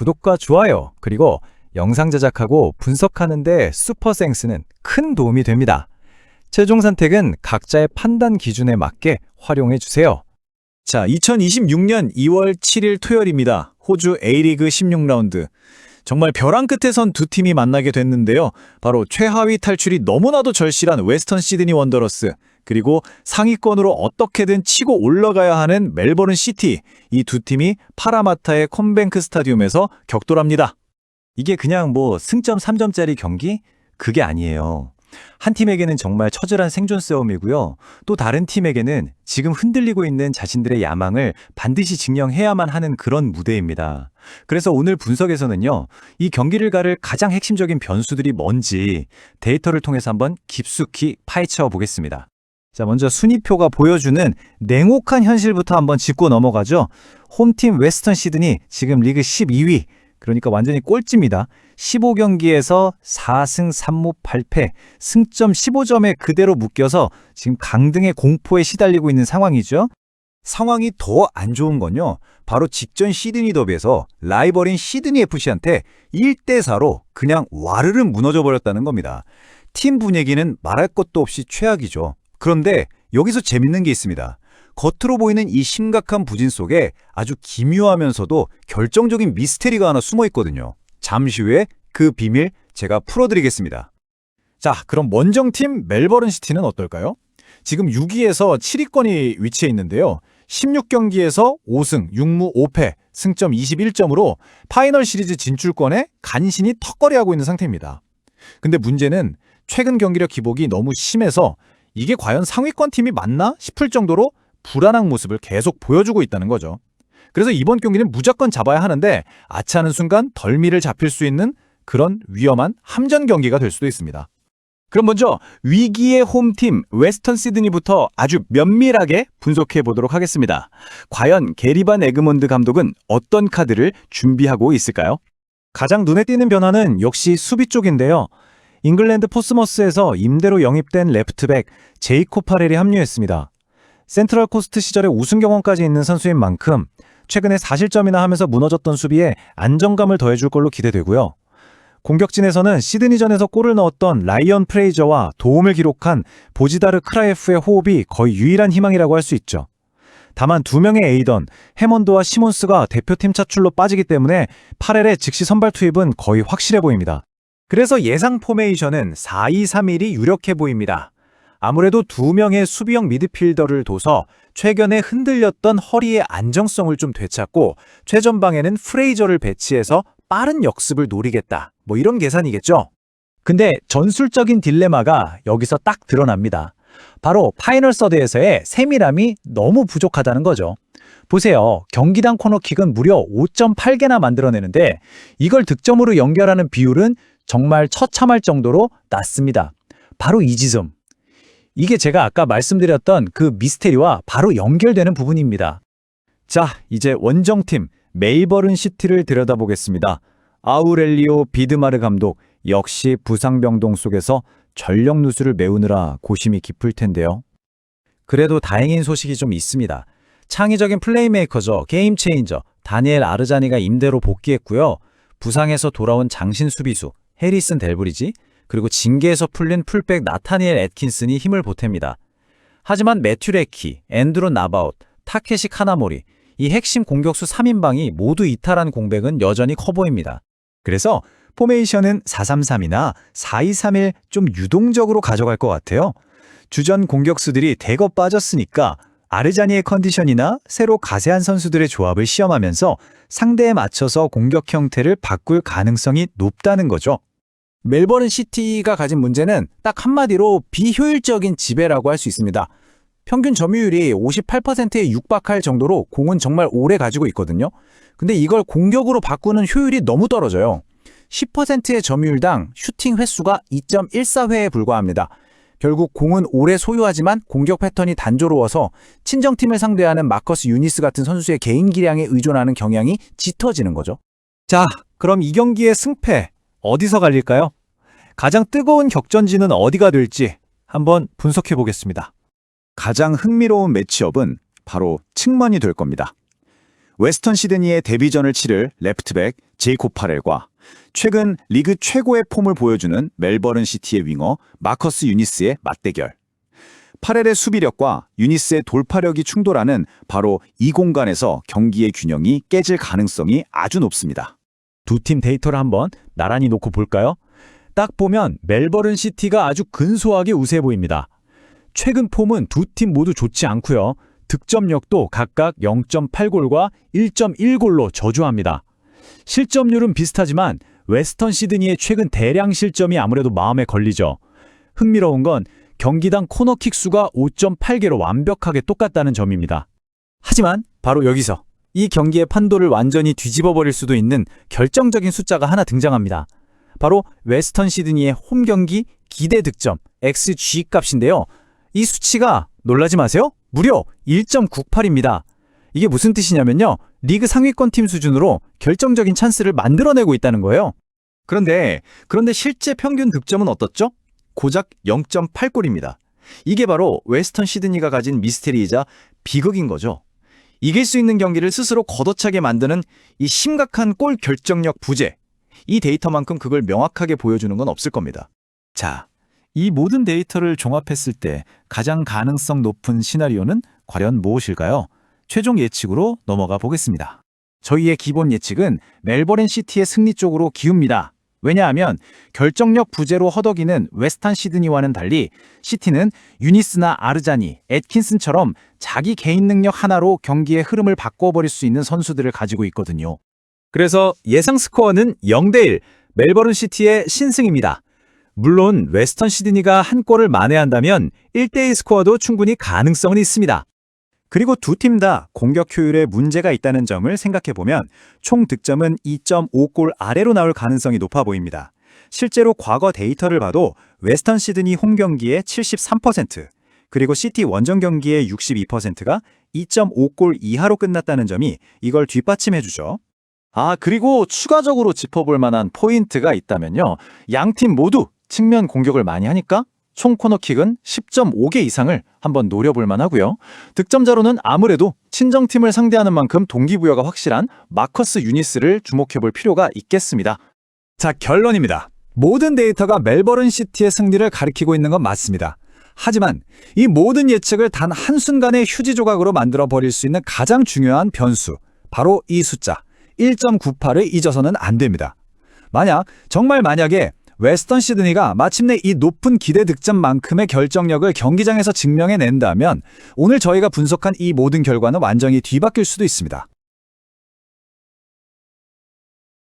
구독과 좋아요, 그리고 영상 제작하고 분석하는데 슈퍼센스는 큰 도움이 됩니다. 최종 선택은 각자의 판단 기준에 맞게 활용해 주세요. 자, 2026년 2월 7일 토요일입니다. 호주 A리그 16라운드. 정말 벼랑 끝에 선 두 팀이 만나게 됐는데요. 바로 최하위 탈출이 너무나도 절실한 웨스턴 시드니 원더러스, 그리고 상위권으로 어떻게든 치고 올라가야 하는 멜버른 시티, 이 두 팀이 파라마타의 컴뱅크 스타디움에서 격돌합니다. 이게 그냥 승점 3점짜리 경기? 그게 아니에요. 한 팀에게는 정말 처절한 생존 싸움이고요. 또 다른 팀에게는 지금 흔들리고 있는 자신들의 야망을 반드시 증명해야만 하는 그런 무대입니다. 그래서 오늘 분석에서는요, 이 경기를 가를 가장 핵심적인 변수들이 뭔지 데이터를 통해서 한번 깊숙이 파헤쳐 보겠습니다. 자, 먼저 순위표가 보여주는 냉혹한 현실부터 한번 짚고 넘어가죠. 홈팀 웨스턴 시드니 지금 리그 12위, 그러니까 완전히 꼴찌입니다. 15경기에서 4승 3무 8패, 승점 15점에 그대로 묶여서 지금 강등의 공포에 시달리고 있는 상황이죠. 상황이 더 안 좋은 건요, 바로 직전 시드니 더비에서 라이벌인 시드니 FC한테 1대4로 그냥 와르르 무너져 버렸다는 겁니다. 팀 분위기는 말할 것도 없이 최악이죠. 그런데 여기서 재밌는 게 있습니다. 겉으로 보이는 이 심각한 부진 속에 아주 기묘하면서도 결정적인 미스테리가 하나 숨어 있거든요. 잠시 후에 그 비밀 제가 풀어드리겠습니다. 자, 그럼 원정팀 멜버른 시티는 어떨까요? 지금 6위에서 7위권이 위치해 있는데요. 16경기에서 5승 6무 5패, 승점 21점으로 파이널 시리즈 진출권에 간신히 턱걸이하고 있는 상태입니다. 근데 문제는 최근 경기력 기복이 너무 심해서 이게 과연 상위권 팀이 맞나 싶을 정도로 불안한 모습을 계속 보여주고 있다는 거죠. 그래서 이번 경기는 무조건 잡아야 하는데 아차하는 순간 덜미를 잡힐 수 있는 그런 위험한 함전 경기가 될 수도 있습니다. 그럼 먼저 위기의 홈팀 웨스턴 시드니부터 아주 면밀하게 분석해 보도록 하겠습니다. 과연 게리 반 에그몬드 감독은 어떤 카드를 준비하고 있을까요? 가장 눈에 띄는 변화는 역시 수비 쪽인데요. 잉글랜드 포스머스에서 임대로 영입된 레프트백 제이콥 파렐이 합류했습니다. 센트럴 코스트 시절에 우승 경험까지 있는 선수인 만큼 최근에 4실점이나 하면서 무너졌던 수비에 안정감을 더해줄 걸로 기대되고요. 공격진에서는 시드니전에서 골을 넣었던 라이언 프레이저와 도움을 기록한 보지다르 크라예프의 호흡이 거의 유일한 희망이라고 할 수 있죠. 다만 두 명의 에이던, 해먼드와 시몬스가 대표팀 차출로 빠지기 때문에 파렐의 즉시 선발 투입은 거의 확실해 보입니다. 그래서 예상 포메이션은 4-2-3-1이 유력해 보입니다. 아무래도 두 명의 수비형 미드필더를 둬서 최근에 흔들렸던 허리의 안정성을 좀 되찾고 최전방에는 프레이저를 배치해서 빠른 역습을 노리겠다, 이런 계산이겠죠. 근데 전술적인 딜레마가 여기서 딱 드러납니다. 바로 파이널 서드에서의 세밀함이 너무 부족하다는 거죠. 보세요. 경기당 코너킥은 무려 5.8개나 만들어내는데 이걸 득점으로 연결하는 비율은 정말 처참할 정도로 낮습니다. 바로 이 지점. 이게 제가 아까 말씀드렸던 그 미스테리와 바로 연결되는 부분입니다. 자, 이제 원정팀 멜버른 시티를 들여다보겠습니다. 아우렐리오 비드마르 감독, 역시 부상병동 속에서 전력 누수를 메우느라 고심이 깊을 텐데요. 그래도 다행인 소식이 좀 있습니다. 창의적인 플레이메이커죠. 게임 체인저 다니엘 아르자니가 임대로 복귀했고요. 부상에서 돌아온 장신 수비수 해리슨 델브리지, 그리고 징계에서 풀린 풀백 나타니엘 애킨슨이 힘을 보탭니다. 하지만 매튜 레키, 앤드루 나바웃, 타케시 카나모리, 이 핵심 공격수 3인방이 모두 이탈한 공백은 여전히 커 보입니다. 그래서 포메이션은 4-3-3이나 4-2-3-1 좀 유동적으로 가져갈 것 같아요. 주전 공격수들이 대거 빠졌으니까 아르자니의 컨디션이나 새로 가세한 선수들의 조합을 시험하면서 상대에 맞춰서 공격 형태를 바꿀 가능성이 높다는 거죠. 멜버른 시티가 가진 문제는 딱 한마디로 비효율적인 지배라고 할 수 있습니다. 평균 점유율이 58%에 육박할 정도로 공은 정말 오래 가지고 있거든요. 근데 이걸 공격으로 바꾸는 효율이 너무 떨어져요. 10%의 점유율당 슈팅 횟수가 2.14회에 불과합니다. 결국 공은 오래 소유하지만 공격 패턴이 단조로워서 친정팀을 상대하는 마커스 유니스 같은 선수의 개인 기량에 의존하는 경향이 짙어지는 거죠. 자, 그럼 이 경기의 승패 어디서 갈릴까요? 가장 뜨거운 격전지는 어디가 될지 한번 분석해 보겠습니다. 가장 흥미로운 매치업은 바로 측면이 될 겁니다. 웨스턴 시드니의 데뷔전을 치를 레프트백 제이콥 파렐과 최근 리그 최고의 폼을 보여주는 멜버른 시티의 윙어 마커스 유니스의 맞대결. 파렐의 수비력과 유니스의 돌파력이 충돌하는 바로 이 공간에서 경기의 균형이 깨질 가능성이 아주 높습니다. 두 팀 데이터를 한번 나란히 놓고 볼까요? 딱 보면 멜버른 시티가 아주 근소하게 우세해 보입니다. 최근 폼은 두 팀 모두 좋지 않고요. 득점력도 각각 0.8골과 1.1골로 저조합니다. 실점률은 비슷하지만 웨스턴 시드니의 최근 대량 실점이 아무래도 마음에 걸리죠. 흥미로운 건 경기당 코너킥 수가 5.8개로 완벽하게 똑같다는 점입니다. 하지만 바로 여기서 이 경기의 판도를 완전히 뒤집어 버릴 수도 있는 결정적인 숫자가 하나 등장합니다. 바로 웨스턴 시드니의 홈 경기 기대 득점 XG 값인데요. 이 수치가 놀라지 마세요. 무려 1.98입니다. 이게 무슨 뜻이냐면요. 리그 상위권 팀 수준으로 결정적인 찬스를 만들어내고 있다는 거예요. 그런데 실제 평균 득점은 어떻죠? 고작 0.8골입니다. 이게 바로 웨스턴 시드니가 가진 미스테리이자 비극인 거죠. 이길 수 있는 경기를 스스로 걷어차게 만드는 이 심각한 골 결정력 부재. 이 데이터만큼 그걸 명확하게 보여주는 건 없을 겁니다. 자, 이 모든 데이터를 종합했을 때 가장 가능성 높은 시나리오는 과연 무엇일까요? 최종 예측으로 넘어가 보겠습니다. 저희의 기본 예측은 멜버른 시티의 승리 쪽으로 기웁니다. 왜냐하면 결정력 부재로 허덕이는 웨스턴 시드니와는 달리 시티는 유니스나 아르자니, 애킨슨처럼 자기 개인 능력 하나로 경기의 흐름을 바꿔버릴 수 있는 선수들을 가지고 있거든요. 그래서 예상 스코어는 0대1, 멜버른 시티의 신승입니다. 물론 웨스턴 시드니가 한 골을 만회한다면 1대1 스코어도 충분히 가능성은 있습니다. 그리고 두 팀 다 공격 효율에 문제가 있다는 점을 생각해보면 총 득점은 2.5골 아래로 나올 가능성이 높아 보입니다. 실제로 과거 데이터를 봐도 웨스턴 시드니 홈 경기의 73%, 그리고 시티 원정 경기의 62%가 2.5골 이하로 끝났다는 점이 이걸 뒷받침해주죠. 그리고 추가적으로 짚어볼 만한 포인트가 있다면요. 양 팀 모두 측면 공격을 많이 하니까 총 코너킥은 10.5개 이상을 한번 노려볼 만하고요. 득점자로는 아무래도 친정팀을 상대하는 만큼 동기부여가 확실한 마커스 유니스를 주목해볼 필요가 있겠습니다. 자, 결론입니다. 모든 데이터가 멜버른 시티의 승리를 가리키고 있는 건 맞습니다. 하지만 이 모든 예측을 단 한순간의 휴지 조각으로 만들어 버릴 수 있는 가장 중요한 변수, 바로 이 숫자 1.98을 잊어서는 안 됩니다. 정말 만약에 웨스턴 시드니가 마침내 이 높은 기대 득점만큼의 결정력을 경기장에서 증명해낸다면 오늘 저희가 분석한 이 모든 결과는 완전히 뒤바뀔 수도 있습니다.